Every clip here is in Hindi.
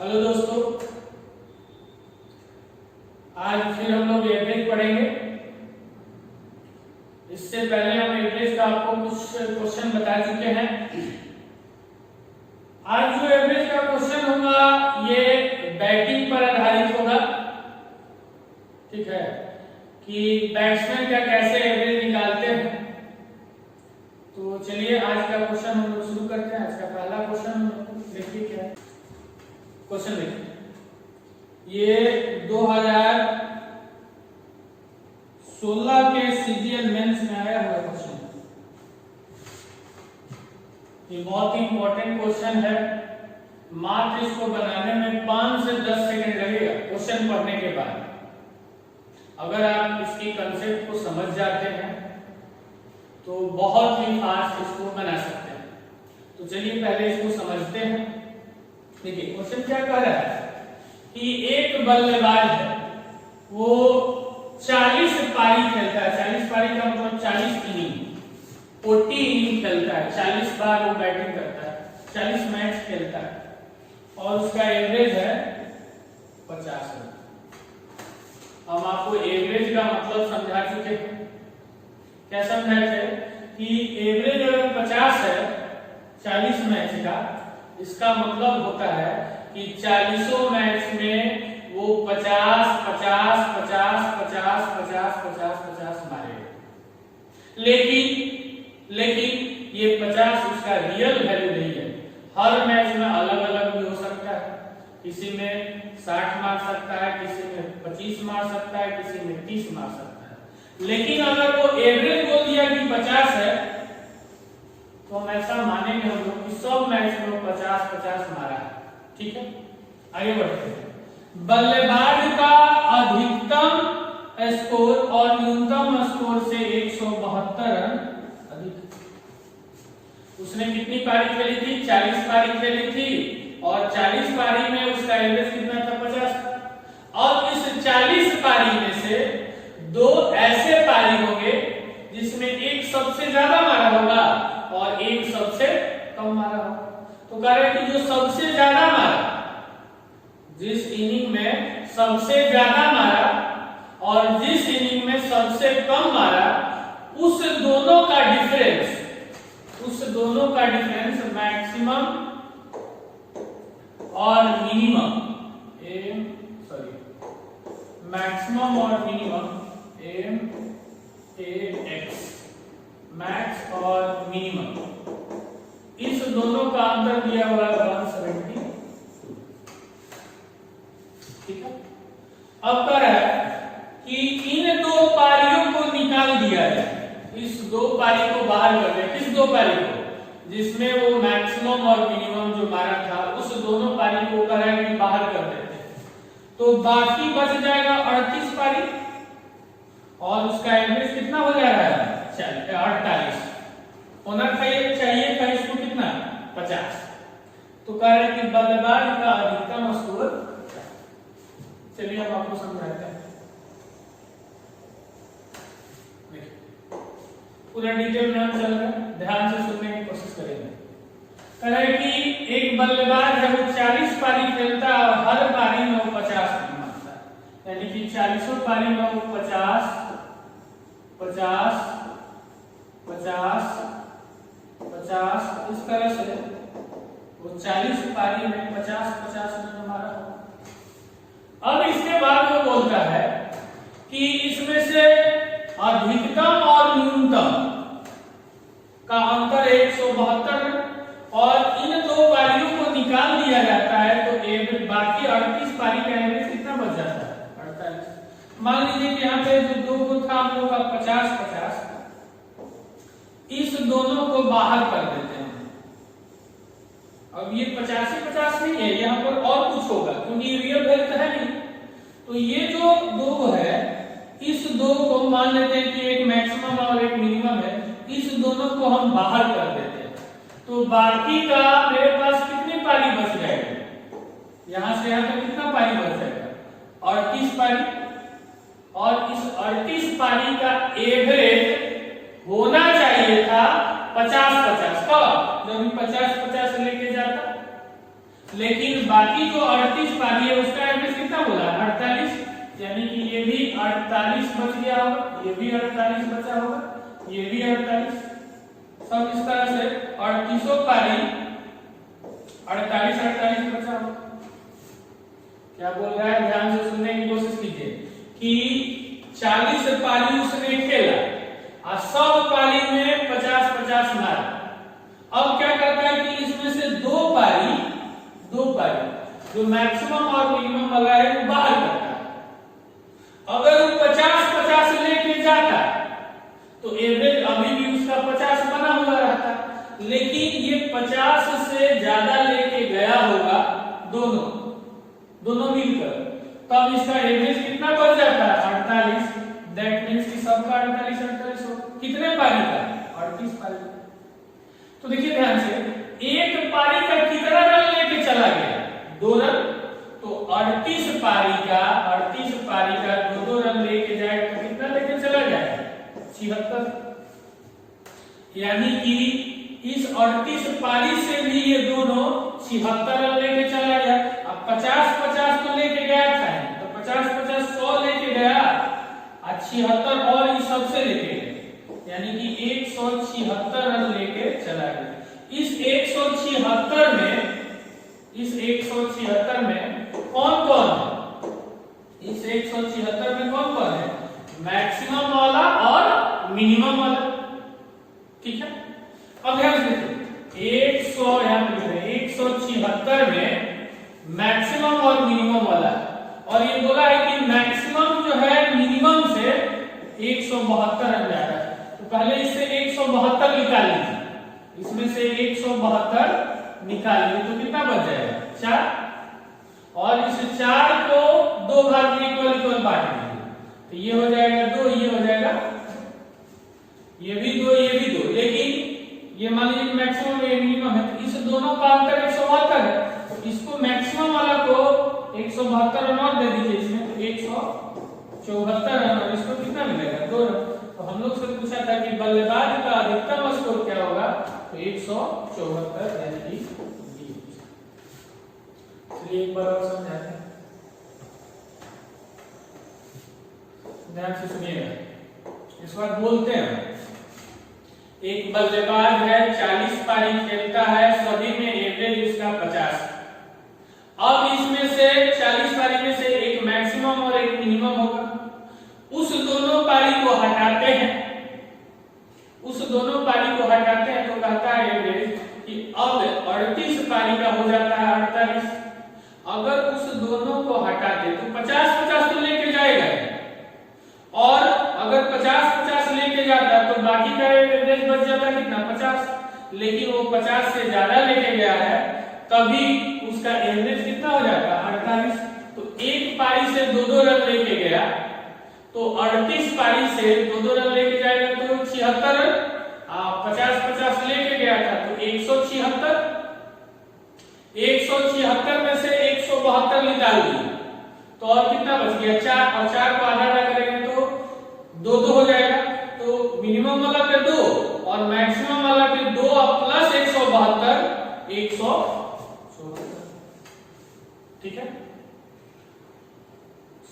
हेलो दोस्तों, आज फिर हम लोग एवरेज पढ़ेंगे। इससे पहले हम एवरेज का आपको कुछ क्वेश्चन बता चुके हैं। आज जो एवरेज का क्वेश्चन होगा ये बैटिंग पर आधारित होगा। ठीक है कि बैट्समैन का कैसे एवरेज निकालते हैं। तो चलिए आज का क्वेश्चन हम लोग शुरू करते हैं। आज का पहला क्वेश्चन देखिए क्या है। क्वेश्चन देखिए, ये 2016 के सीजीएल मेंस में आया हुआ क्वेश्चन। ये बहुत ही इंपॉर्टेंट क्वेश्चन है। मात्र इसको बनाने में 5 से 10 सेकंड लगेगा क्वेश्चन पढ़ने के बाद। अगर आप इसकी कंसेप्ट को समझ जाते हैं तो बहुत ही फास्ट इसको बना सकते हैं। तो चलिए पहले इसको समझते हैं। देखिए क्वेश्चन क्या कह रहा है कि एक बल्लेबाज है, वो 40 पारी खेलता है। 40 पारी का मतलब 40 इनिंग, 40 इनिंग खेलता है। 40 बार वो बैटिंग करता है, 40 मैच खेलता है और उसका एवरेज है 50 रन। हम आपको एवरेज का मतलब समझा चुके हैं। क्या समझाए थे कि एवरेज अगर 50 है 40 मैच का, इसका मतलब होता है कि 40 मैच में वो 50 50 50 50 50 50 50 मारेगा। लेकिन ये 50 उसका रियल वैल्यू नहीं है। हर मैच में अलग अलग भी हो सकता है। किसी में 60 मार सकता है, किसी में 25 मार सकता है, किसी में 30 मार सकता है। लेकिन अगर वो एवरेज बोल दिया कि 50 है तो हम ऐसा मानेंगे हम लोग कि सब मैच में 50-50 मारा है। ठीक है, आगे बढ़ते हैं। बल्लेबाज का अधिकतम स्कोर और न्यूनतम स्कोर से 172 रन अधिक। उसने कितनी पारी खेली थी? 40 पारी खेली थी और 40 पारी में उसका एवरेज कितना था? 50। और इस 40 पारी में से 2 ऐसे पारी होंगे जिसमें एक सबसे ज्यादा मारा होगा और एक सबसे कम मारा होगा। तो कह रहे हैं कि जो सबसे ज्यादा मारा, जिस इनिंग में सबसे ज्यादा मारा और जिस इनिंग में सबसे कम मारा, उस दोनों का डिफरेंस मैक्सिमम और मिनिमम मैक्सिमम और मिनिमम MAX, मैक्स और मिनिमम, इस दोनों का अंतर दिया हुआ है 170। ठीक है, अब कह रहा है कि इन 2 पारियों को निकाल दिया जाए। इस 2 पारी को बाहर कर दे। किस 2 पारी को? जिसमें वो मैक्सिमम और मिनिमम जो मारा था, उस दोनों पारी को कह रहा है कि बाहर कर देते। तो बाकी बच जाएगा 38 पारी और उसका एवरेज कितना हो जा रहा है? 48 होना चाहिए था इसको कितना? 50। तो कह रहे हैं कि बल्लेबाज का अधिकतम स्कोर। चलिए हम आपको समझाते हैं। पूरा डिटेल में हम चल रहे हैं, ध्यान से सुनने की कोशिश करेंगे। कह रहे हैं कि एक बल्लेबाज है, वो 40 पारी खेलता है और हर पारी में वो 50 रन मारता है। यानी कि 40 पारी में वो 50 50 50 50 इस तरह से वो 40 पारी में 50-50 रन मारा होगा। अब इसके बाद वो बोलता है कि इसमें से अधिकतम और न्यूनतम का अंतर 172 रन और इन 2 पारियों को निकाल दिया जाता है तो एवरेज बाकी 38 पारी का एवरेज कितना बच जाता है? 48। मान लीजिए कि यहाँ पे जो 2 था हम लोग का 50-50, इस दोनों को बाहर कर देते हैं। अब ये 50-50 नहीं है, यहाँ पर और कुछ होगा क्योंकि रियल वैल्यू है नहीं। तो ये जो 2 है, इस 2 को मान लेते हैं कि एक मैक्सिमम और एक मिनिमम है। इस दोनों को हम बाहर कर देते हैं तो बाकी का मेरे पास कितनी पारी बच जाएगी? यहां से यहां तक कितना पारी बच जाएगा? 38 पारी। और इस 38 पारी का एवरेज होना चाहिए था 50-50 का, जब 50-50 लेके जाता लेकिन बाकी जो 38 पारी है उसका एवरेज कितना बोला 48, यानी कि ये भी 48 बच गया होगा, ये भी 48 बचा होगा, ये भी 48, सब इस तरह से 38 पारी 48 बचा होगा। क्या बोल रहा है, ध्यान से सुनने की कोशिश कीजिए कि 40 पारी उसने खेला और सब पारी में 50-50 मारा। अब क्या करता है कि इसमें से दो पारी जो मैक्सिमम और मिनिमम वाला है वो बाहर करता है। अगर वो 50-50 लेके जाता तो एवरेज अभी भी उसका 50 बना हुआ रहता, लेकिन ये 50 से ज्यादा लेके गया होगा दोनों मिलकर, तब इसका एवरेज कितना बढ़ जाता है 48। दैट मींस कि सबका 48 हो। कितने पारी का 38 पारी। तो देखिए ध्यान से, एक पारी का कितना रन लेके चला गया 2 रन, तो 38 पारी का 2 रन लेके जाएगा तो कितना लेके चला जाएगा 76, यानी कि इस 38 पारी से भी ये दोनों 76 रन लेके चला गया। अब 50-50 तो लेके गया था, तो 50-50 100 लेके गया और 76 और इस सबसे लेके गया, यानी कि 176 रन लेके चला गया। इस 176 में कौन है, इस 176 में कौन है, मैक्सिमम वाला और मिनिमम वाला, ठीक है। अब ध्यान से देखिए 176 में मैक्सिमम और मिनिमम वाला, और ये बोला है कि मैक्सिमम जो है मिनिमम से 172 रन ज्यादा है, तो पहले इससे 172 निकाल लीजिए, इसमें से 172 निकाल लीजिए तो कितना बच जाएगा 4, और इस 4 को 2 भाग में इक्वल बांट दीजिए, तो ये हो जाएगा 2, ये हो जाएगा, ये भी 2, ये भी 2, लेकिन ये मान लीजिए मैक्सिमम ये मिनिमम है, तो इस दोनों का अंतर 172 है, तो इसको मैक्सिमम वाला को 172 रन और दे दीजिए इसमें, तो 174 रन, और इसको कितना मिलेगा 2 रन। तो हम लोग से पूछा था कि बल्लेबाज का अधिकतम स्कोर क्या होगा, तो 174, यानी कि डी। चलिए एक बार और समझाते हैं, ध्यान से सुनिएगा, इस बार बोलते हैं। एक बल्लेबाज है, 40 पारी खेलता है, सभी में एवरेज उसका 50। अब इसमें से 40 पारी में से एक मैक्सिमम और एक मिनिमम होगा, उस दोनों पारी को हटाते हैं, तो कहता है एवरेज कि अब 38 पारी का हो जाता है 48। अगर उस दोनों को हटा दे तो 50-50 तो लेके जाएगा, और अगर 50-50 लेके जाता तो बाकी का एवरेज बच जाता कितना 50, लेकिन वो 50 से ज्यादा लेके गया है, तभी उसका एवरेज कितना हो जाता 48। तो एक पारी से 2-2 रन लेके गया, तो 38 पारी से 2-2 रन लेके जाएगा तो 76 रन, 50-50 लेके गया था तो 176, 176 में से 172 निकाल दिए तो और कितना बच गया 4, और 4 को आधा करेंगे तो 2-2 हो जाएगा, तो मिनिमम वाला पे 2 और मैक्सिमम वाला पे 2 प्लस 172, 174, ठीक है।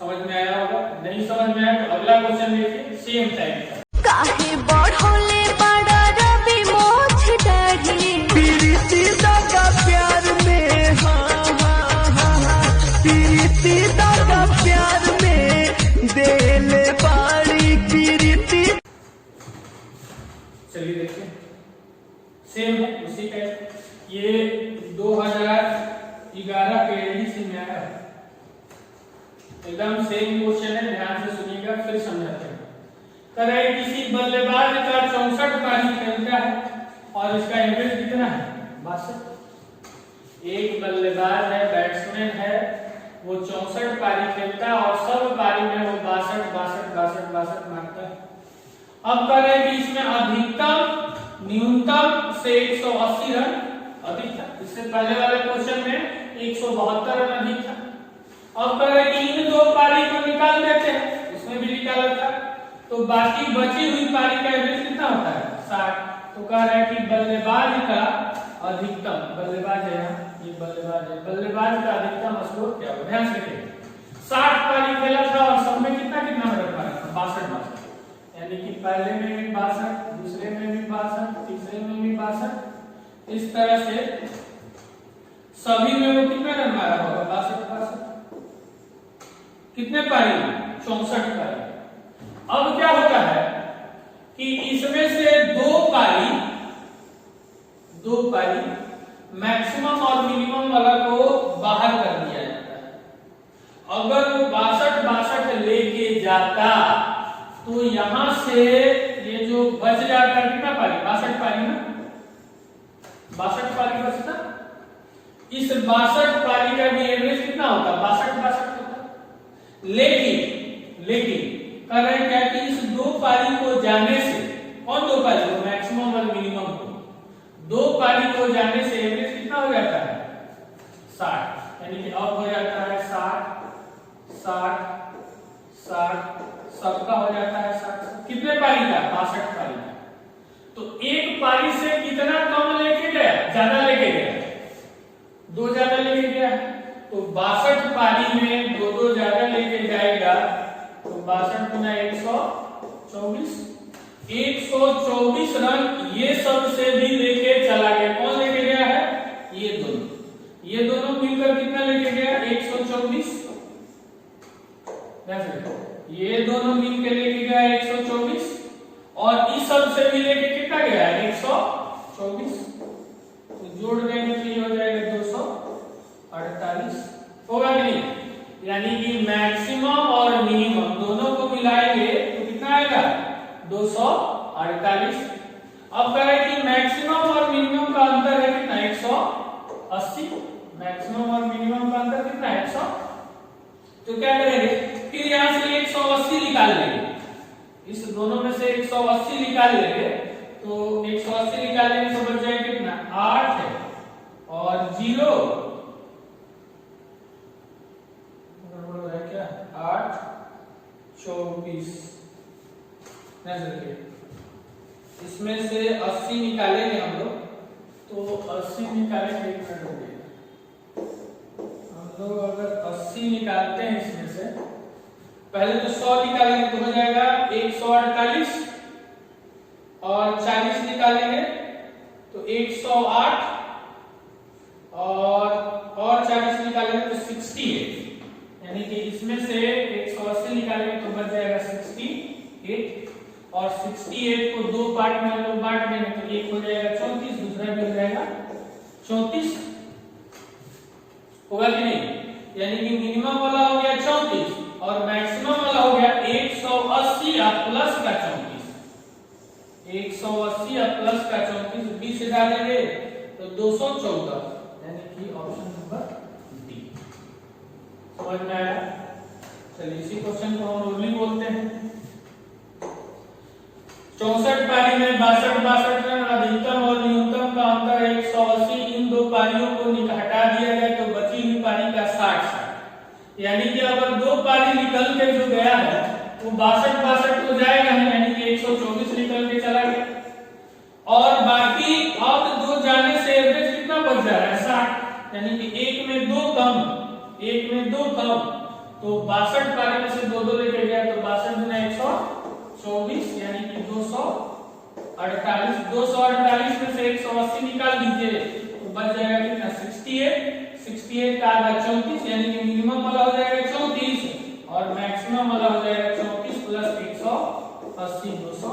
समझ में आया होगा, नहीं समझ में आया तो अगला क्वेश्चन देखिए, सेम टाइप का। काहे बढ़ोले बड़ा रवि मोछ डरी, प्रीति दादा प्यार में, प्रीति दादा प्यार में देले बाड़ी प्रीति। चलिए देखिए, सेम है उसी टाइप, ये 2011 के एडीसी में आया, एकदम सेम क्वेश्चन है, ध्यान से सुनिएगा फिर समझाते हैं। करे किसी बल्लेबाज का 64 पारी खेलता है और इसका एवरेज कितना है 62। एक बल्लेबाज है, बैट्समैन है, वो 64 पारी खेलता है और सब पारी में वो 62 मारता है। अब करे कि इसमें अधिकतम न्यूनतम से 180 रन अधिक था, इससे पहले वाले क्वेश्चन में 172 रन अधिक था। अब कह कि इन 2 पारी को निकाल देते हैं, उसमें भी निकाला था, तो बाकी बची हुई पारी का एवरेज कितना होता है 60। तो कह रहा है कि बल्लेबाज का अधिकतम, बल्लेबाज है यहाँ, ये बल्लेबाज है, बल्लेबाज का अधिकतम स्कोर क्या होगा? ध्यान से देखिए 60 पारी खेला था और सब में कितना कितना रन मारा था? 62, यानी कि पहले में भी 62, दूसरे में भी 62, तीसरे में भी 62, इस तरह से सभी में वो कितने रन मारा होगा? 62। कितने पारी? 64 पारी। अब क्या होता है कि इसमें से दो पारी मैक्सिमम और मिनिमम वाला को बाहर कर दिया जाता है। अगर वो 62 लेके जाता तो यहां से ये जो बच जाता, कितना पारी? 62 पारी ना, 62 पारी बचता। इस 62 पारी का भी एवरेज कितना होता? 62 होता। लेकिन कर रहे क्या कि इस दो पारी को जाने से, कौन दो पारी को? मैक्सिमम और मिनिमम को, दो पारी को जाने से एवरेज कितना हो जाता है? 60, यानी कि अब हो जाता है 60, सबका हो जाता है 60। कितने पारी का? 62 पारी का। तो एक पारी से कितना कम लेके गया? ज्यादा लेके गया, 2 ज्यादा लेके गया। तो 62 पारी में 2 ज्यादा लेके जाएगा, तो 62 गुना 124, 124 रन ये सब से भी लेके चला गया। कौन लेके गया है? ये दोनों मिलकर कितना लेके गया? 124। ये दोनों मिलकर लेके गया 124 और इस सब से भी लेके कितना गया? 124। तो जोड़ देंगे तो ये हो जाएगा 248। होगा कि नहीं? यानी कि मैक्सिमम और मिनिमम दोनों को मिलाएंगे तो कितना आएगा? 248। अब कह रहे कि मैक्सिमम और मिनिमम का अंतर है कितना? 180। मैक्सिमम और मिनिमम का अंतर कितना है? 100। तो क्या करेंगे? फिर यहां से 180 निकाल लेंगे, इस दोनों में से 180 निकाल लेंगे। तो 180 निकालेंगे तो बच जाएगा कितना? 8 है और 0 क्या? 8, 24। इसमें से 80 निकालेंगे हम लोग, तो 80 निकालेंगे, हम लोग अगर 80 निकालते हैं इसमें से, पहले तो 100 निकालेंगे तो हो जाएगा 148 और 40 निकालेंगे तो 108 और 40 निकालेंगे तो 68, यानी कि इसमें से 180 निकालेंगे तो बच जाएगा 68 और 68 को 2 पार्ट में हम लोग बांट देंगे तो एक हो जाएगा 34, दूसरा भी हो जाएगा 34। होगा कि नहीं? यानी कि मिनिमम वाला हो गया 34 और मैक्सिमम वाला हो गया 180 प्लस का 34। 180 प्लस का 34 20 से डालेंगे तो 214, यानी कि ऑप्शन नंबर डी। समझ में आया? चलिए इसी क्वेश्चन को हम रूलिंग बोलते हैं। 64 पारी में 62 रन, अधिकतम और न्यूनतम का अंतर 180। इन दो पारियों को हटा दिया जाए तो बची हुई पारी का 60। यानी कि अगर 2 पारी निकल के जो गया है वो 62 तो जाएगा नहीं, यानी कि 124 निकल के चला गया और बाकी अब 2 जाने से एवरेज कितना बच जा रहा है? 60, यानी कि एक में 2 कम, तो 62 पारी में से 2 लेके गया तो 62 गुना 124, यानी कि 248। 248 में से 180 निकाल दीजिए तो बच जाएगा कितना? 68 का आधा 34, यानी कि मिनिमम वाला हो जाएगा 34 और मैक्सिमम वाला हो जाएगा 34 प्लस 180, 200।